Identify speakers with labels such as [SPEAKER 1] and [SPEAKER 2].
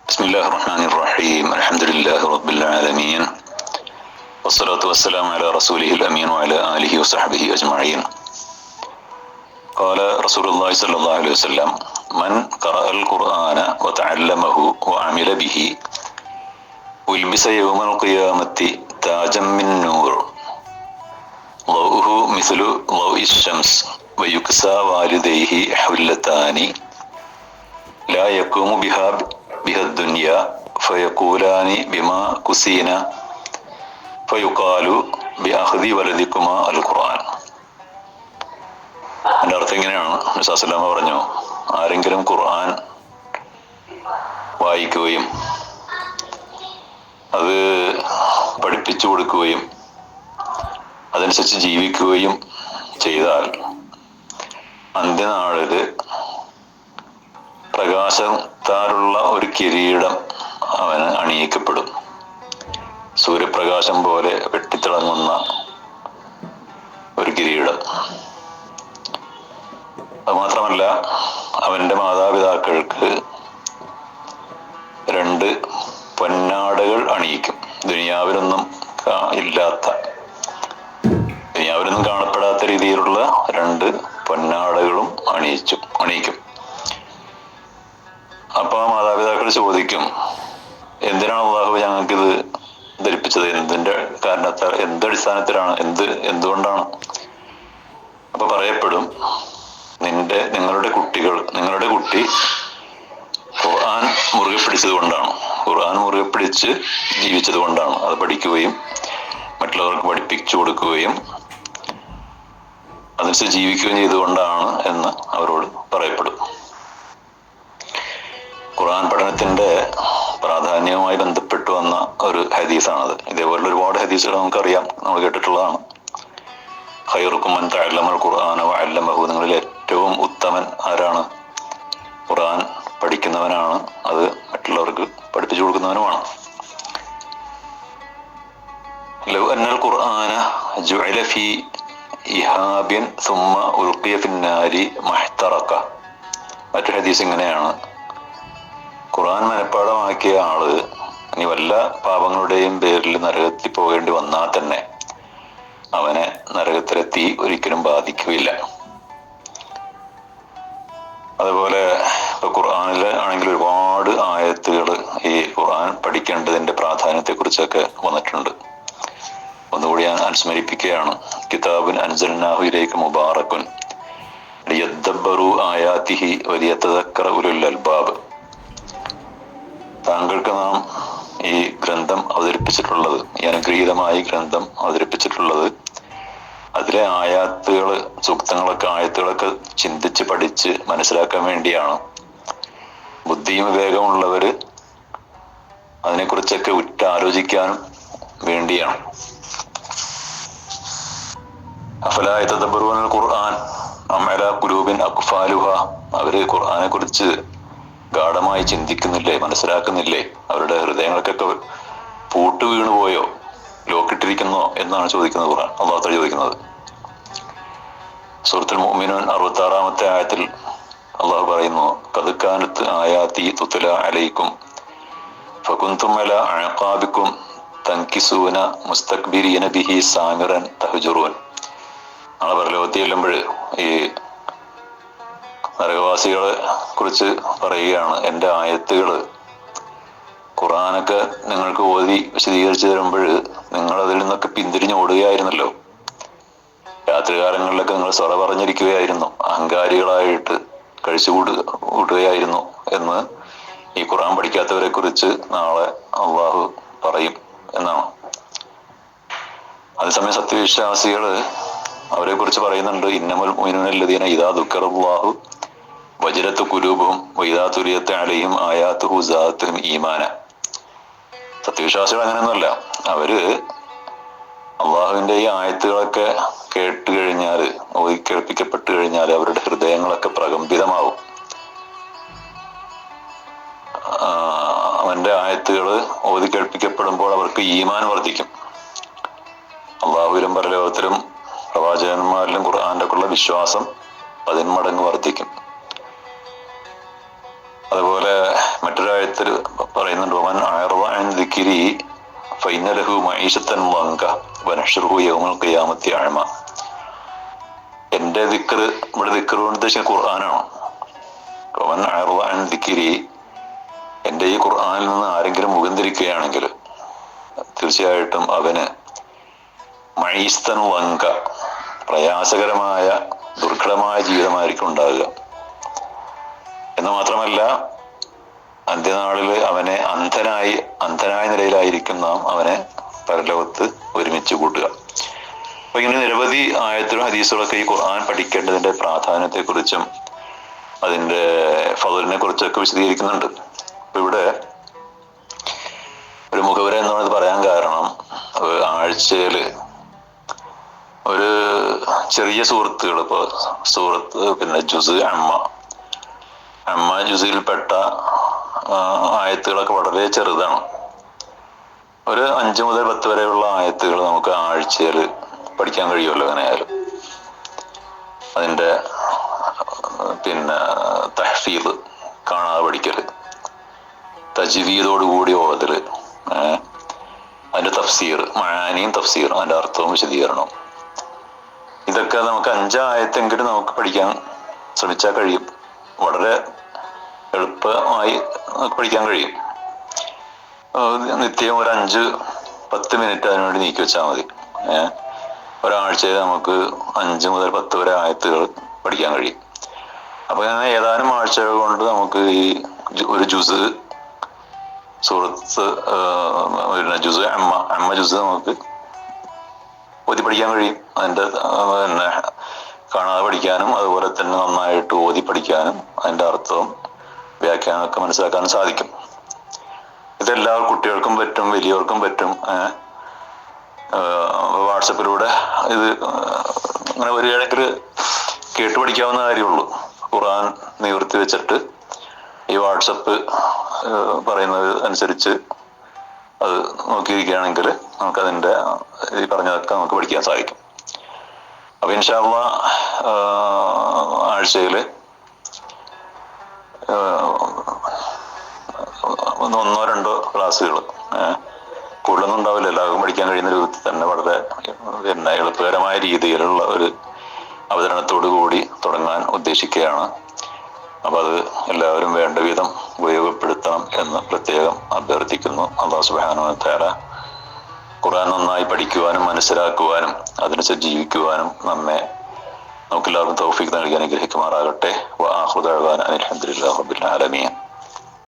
[SPEAKER 1] ബിസ്മില്ലാഹിർ റഹ്മാനിർ റഹീം. അൽഹംദുലില്ലാഹി റബ്ബിൽ ആലമീൻ. വസ്സലാത്തു വസ്സലാമു അലാ റസൂലിഹിൽ അമീൻ വഅലാ ആലിഹി വസഹ്ബിഹി അജ്മഈൻ. ഖാല റസൂലുള്ളാഹി സ്വല്ലല്ലാഹു അലൈഹി വസല്ലം മൻ ഖറഅൽ ഖുർആന വതഅല്ലമഹു വഅമില ബിഹി ഉൽബിസ യൗമൽ ഖിയാമത്തി താജം മിൻ നൂർ ളൗഹു മിസ്ലു ളൗഇശ് ശംസ് വയുക്സാ വാലിദൈഹി ഹുല്ലതാനി ലാ യഖൂമു ബിഹാ ദുനിയ ഫയഖൂലാനി ബിമാ കുസീന ഫയുഖാലു ബിഅഖ്ദി വലദിക്കുമാ അൽ ഖുർആൻ. അതിന്റെ അർത്ഥം ഇങ്ങനെയാണ്. നബി സല്ലല്ലാഹു അലൈഹി വസല്ലം പറഞ്ഞു, ആരെങ്കിലും ഖുർആൻ വായിക്കുകയും അത് പഠിപ്പിച്ചു കൊടുക്കുകയും അതനുസരിച്ച് ജീവിക്കുകയും ചെയ്താൽ അന്ത്യനാളില് പ്രകാശത്താലുള്ള ഒരു കിരീടം അവന് അണിയിക്കപ്പെടും. സൂര്യപ്രകാശം പോലെ വെട്ടിത്തിളങ്ങുന്ന ഒരു കിരീടം. അതുമാത്രമല്ല, അവന്റെ മാതാപിതാക്കൾക്ക് 2 പൊന്നാടകൾ അണിയിക്കും. ദുനിയാവിലൊന്നും കാണപ്പെടാത്ത രീതിയിലുള്ള 2 പൊന്നാടകളും അണിയിക്കും. അപ്പൊ ആ മാതാപിതാക്കൾ ചോദിക്കും, എന്തിനാണ് അള്ളാഹു ഞങ്ങൾക്കിത് ധരിപ്പിച്ചത്? എന്തിന്റെ കാരണത്താൽ, എന്തടിസ്ഥാനത്തിലാണ്, എന്തുകൊണ്ടാണ്? അപ്പൊ പറയപ്പെടും, നിങ്ങളുടെ കുട്ടി ഖുർആൻ മുറുകെ പിടിച്ചത് കൊണ്ടാണ്, ഖുർആൻ മുറുകെ പിടിച്ച് ജീവിച്ചത് കൊണ്ടാണ്, അത് പഠിക്കുകയും മറ്റുള്ളവർക്ക് പഠിപ്പിച്ചു കൊടുക്കുകയും അതനുസരിച്ച് ജീവിക്കുകയും ചെയ്തുകൊണ്ടാണ് എന്ന് അവരോട് പറയപ്പെടും. ഖുർആൻ പഠനത്തിന്റെ പ്രാധാന്യവുമായി ബന്ധപ്പെട്ടു വന്ന ഒരു ഹദീസാണത്. ഇതേപോലുള്ള ഒരുപാട് ഹദീസുകൾ നമുക്കറിയാം, നമ്മൾ കേട്ടിട്ടുള്ളതാണ്. ഖൈറുക്കും മൻ തഅല്ലമൽ ഖുർആന വഅല്ലമഹു. നിങ്ങളിൽ ഏറ്റവും ഉത്തമൻ ആരാണ്? ഖുർആൻ പഠിക്കുന്നവനാണ്, അത് മറ്റുള്ളവർക്ക് പഠിപ്പിച്ചു കൊടുക്കുന്നവനുമാണ്. ലൗ അന്നൽ ഖുർആന ജുഇല ഫീ ഇഹാബിൻ സുമ്മ ഉൽഖിയ ഫിന്നാരി മഹ്തറക. മറ്റൊരു ഹദീസ് ഇങ്ങനെയാണ്, ഖുർആൻ മനഃപ്പാഠമാക്കിയ ആള് ഇനി വല്ല പാപങ്ങളുടെയും പേരിൽ നരകത്തിൽ പോകേണ്ടി വന്നാൽ തന്നെ അവനെ നരകത്തിലെ തീ ഒരിക്കലും ബാധിക്കുകയില്ല. അതുപോലെ ഇപ്പൊ ഖുർആനില് ആണെങ്കിൽ ഒരുപാട് ആയത്തുകൾ ഈ ഖുർആൻ പഠിക്കേണ്ടതിന്റെ പ്രാധാന്യത്തെ കുറിച്ചൊക്കെ വന്നിട്ടുണ്ട്. ഒന്നുകൂടി ഞാൻ അനുസ്മരിപ്പിക്കുകയാണ്. കിതാബുൻ അൻസൽനാഹു ഇലൈക മുബാറകുൻ ലിയദ്ദബ്ബറു ആയാതിഹി വലിയതദക്കറ ഉലുൽ അൽബാബ്. താങ്കൾക്ക് നാം ഈ ഗ്രന്ഥം അവതരിപ്പിച്ചിട്ടുള്ളത്, ഈ അനുഗ്രഹീതമായ ഗ്രന്ഥം അവതരിപ്പിച്ചിട്ടുള്ളത് അതിലെ ആയത്തുകളൊക്കെ ചിന്തിച്ച് പഠിച്ച് മനസ്സിലാക്കാൻ വേണ്ടിയാണ്. ബുദ്ധിയും വിവേകമുള്ളവര് അതിനെക്കുറിച്ചൊക്കെ ഉറ്റാലോചിക്കാനും വേണ്ടിയാണ്. അഫലാ യതദബ്ബറൂനൽ ഖുർആൻ അം അലാ ഖുലൂബിൻ അഖ്ഫാലുഹാ. അവര് ഖുർആനെ കുറിച്ച് ഗാഢമായി ചിന്തിക്കുന്നില്ലേ, മനസ്സിലാക്കുന്നില്ലേ? അവരുടെ ഹൃദയങ്ങൾക്കൊക്കെ പൂട്ട് വീണുപോയോ, ലോക്കിട്ടിരിക്കുന്നോ എന്നാണ് ചോദിക്കുന്നത് ഖുർആൻ, അല്ലാഹു തആല ചോദിക്കുന്നത്. സൂറത്തുൽ മുഅ്മിനൂൻ 66-ാമത്തെ ആയത്തിൽ അള്ളാഹു പറയുന്നു, ഖദ് കാനത് ആയാതി തുത്ല അലൈക്കും ഫകുൻതും അലാ അഅഖാബിക്കും തൻകിസൂന മുസ്തക്ബിരീന ബിഹി സാമിറൻ തഹ്ജുറൂൻ. നാളെ പരലോകത്തിൽ ചെല്ലുമ്പോൾ ഈ നരകവാസികളെ കുറിച്ച് പറയുകയാണ്, എൻ്റെ ആയത്തുകള് ഖുർആനൊക്കെ നിങ്ങൾക്ക് ഓതി വിശദീകരിച്ചു തരുമ്പോൾ നിങ്ങൾ അതിൽ നിന്നൊക്കെ പിന്തിരിഞ്ഞ് ഓടുകയായിരുന്നല്ലോ, രാത്രികാലങ്ങളിലൊക്കെ നിങ്ങൾ സ്വറ പറഞ്ഞിരിക്കുകയായിരുന്നു, അഹങ്കാരികളായിട്ട് കൂട്ടുകയായിരുന്നു എന്ന് ഈ ഖുർആൻ പഠിക്കാത്തവരെ കുറിച്ച് നാളെ അള്ളാഹു പറയും എന്നാണ്. അതേസമയം സത്യവിശ്വാസികള് അവരെ കുറിച്ച് പറയുന്നുണ്ട്, ഇന്നമൽ മുഅ്മിനൂന അല്ലദീന ഇദാ ദുക്കിറല്ലാഹു വജലത്ത് ഖുലൂബുഹും വഇദാ തുലിയത് അലൈഹിം ആയാതുഹു സാദത്തുഹും ഈമാന. സത്യവിശ്വാസികൾ അങ്ങനെയൊന്നുമല്ല. അവര് അള്ളാഹുവിന്റെ ഈ ആയത്തുകളൊക്കെ കേട്ട് കഴിഞ്ഞാല്, കേൾപ്പിക്കപ്പെട്ടു കഴിഞ്ഞാൽ അവരുടെ ഹൃദയങ്ങളൊക്കെ പ്രകമ്പിതമാവും. അവന്റെ ആയത്തുകള് ഓതി കേൾപ്പിക്കപ്പെടുമ്പോൾ അവർക്ക് ഈമാൻ വർദ്ധിക്കും. അള്ളാഹുവിലും പരലോകത്തിലും പ്രവാചകന്മാരിലും ഖുർആന്റെ ഉള്ള വിശ്വാസം 10 മടങ്ങ് വർദ്ധിക്കും. അതുപോലെ മറ്റൊരായത്തിൽ പറയുന്നുണ്ട്, വമൻ അഅറദ അൻ ദിക്രി ഫഇന്ന ലഹു മഈശത്തൻ ളൻക വനഹ്ശുറുഹു യൗമൽ ഖിയാമത്തി അഅമ. എന്റെ ദിക്ർ, ഇവിടെ ദിക്ർ കൊണ്ട് ഉദ്ദേശിക്കുന്നത് ഖുർആനാണ്. വമൻ അഅറദ അൻ ദിക്രി, എന്റെ ഈ ഖുർആനിൽ നിന്ന് ആരെങ്കിലും മുഖംതിരിക്കുകയാണെങ്കിൽ തീർച്ചയായിട്ടും അവന് മഈശത്തൻ ളൻക, പ്രയാസകരമായ ദുർഘടമായ ജീവിതമായിരിക്കും ഉണ്ടാകുക. എന്ന് മാത്രമല്ല അന്ത്യനാളില് അവനെ അന്ധനായ നിലയിലായിരിക്കും നാം അവനെ പരലോകത്ത് ഒരുമിച്ച് കൂട്ടുക. അപ്പൊ ഇങ്ങനെ നിരവധി ആയത്തുകളും ഹദീസുകളൊക്കെ ഈ ഖുർആൻ പഠിക്കേണ്ടതിന്റെ പ്രാധാന്യത്തെക്കുറിച്ചും അതിന്റെ ഫളലിനെ കുറിച്ചൊക്കെ വിശദീകരിക്കുന്നുണ്ട്. അപ്പൊ ഇവിടെ ഒരു മുഖവര എന്നുള്ളത് പറയാൻ കാരണം, ആഴ്ചയില് ഒരു ചെറിയ സൂറത്തുകൾ, ഇപ്പൊ സൂറത്ത്, പിന്നെ ജുസ് അമ്മ ജുസിൽപ്പെട്ട ആയത്തുകളൊക്കെ വളരെ ചെറുതാണ്. ഒരു 5 മുതൽ 10 വരെയുള്ള ആയത്തുകൾ നമുക്ക് ആഴ്ചയിൽ പഠിക്കാൻ കഴിയുമല്ലോ. അങ്ങനെ ആയാലും അതിന്റെ പിന്നെ തഹ്ഫീദ്, കാണാതെ പഠിക്കല്, തജ്വീദോടുകൂടി ഓതല്, അതിന്റെ തഫ്സീർ, മഅാനിയും തഫ്സീറും, അതിന്റെ അർത്ഥവും വിശദീകരണവും, ഇതൊക്കെ നമുക്ക് 5 ആയത്തെങ്കിലും നമുക്ക് പഠിക്കാൻ ശ്രമിച്ചാൽ കഴിയും. വളരെ എളുപ്പമായി നമുക്ക് പഠിക്കാൻ കഴിയും. നിത്യം ഒരു 5-10 മിനിറ്റ് അതിനുവേണ്ടി നീക്കി വെച്ചാൽ മതി. ഒരാഴ്ചയിൽ നമുക്ക് 5 മുതൽ 10 വരെ ആയത്തുകൾ പഠിക്കാൻ കഴിയും. അപ്പൊ അങ്ങനെ ഏതാനും ആഴ്ചകൾ കൊണ്ട് നമുക്ക് ഈ ഒരു ജുസ് സൂറത്ത്, പിന്നെ ജുസ് അമ്മ ജുസ് നമുക്ക് ഓതി പഠിക്കാൻ കഴിയും. അതിന്റെ പിന്നെ കാണാതെ പഠിക്കാനും അതുപോലെ തന്നെ നന്നായിട്ട് ഓതി പഠിക്കാനും അതിന്റെ അർത്ഥവും വ്യാഖ്യാനമൊക്കെ മനസ്സിലാക്കാനും സാധിക്കും. ഇതെല്ലാ കുട്ടികൾക്കും പറ്റും, വലിയവർക്കും പറ്റും. വാട്സപ്പിലൂടെ ഇത് അങ്ങനെ വരികയാണെങ്കിൽ കേട്ട് പഠിക്കാവുന്ന കാര്യമുള്ളൂ. ഖുർആൻ നിവർത്തി വെച്ചിട്ട് ഈ വാട്സപ്പ് പറയുന്നത് അനുസരിച്ച് അത് നോക്കിയിരിക്കുകയാണെങ്കിൽ നമുക്കതിന്റെ ഈ പറഞ്ഞതൊക്കെ നമുക്ക് പഠിക്കാൻ സാധിക്കും. അപ്പൊ ഇൻഷാ അല്ലാഹ് ആഴ്ചയില് 1-2 ക്ലാസ്സുകൾ, കൂടുതലൊന്നും ഉണ്ടാവില്ല, എല്ലാവർക്കും പഠിക്കാൻ കഴിയുന്ന രൂപത്തിൽ തന്നെ വളരെ പിന്നെ എളുപ്പകരമായ രീതിയിലുള്ള ഒരു അവതരണത്തോടു കൂടി തുടങ്ങാൻ ഉദ്ദേശിക്കുകയാണ്. അപ്പൊ അത് എല്ലാവരും വേണ്ട വിധം ഉപയോഗപ്പെടുത്തണം എന്ന് പ്രത്യേകം അഭ്യർത്ഥിക്കുന്നു. അല്ലാഹു സുബ്ഹാനഹു വ തആല ഖുർആൻ നന്നായി പഠിക്കുവാനും മനസ്സിലാക്കുവാനും അതിനനുസരിച്ച് ജീവിക്കുവാനും നമുക്കെല്ലാവർക്കും തൗഫീഖ് നൽകി അനുഗ്രഹിക്കുമാറാകട്ടെ. വ ആഖിറു ദഅ്വാനാ അൽഹംദുലില്ലാഹി റബ്ബിൽ ആലമീൻ.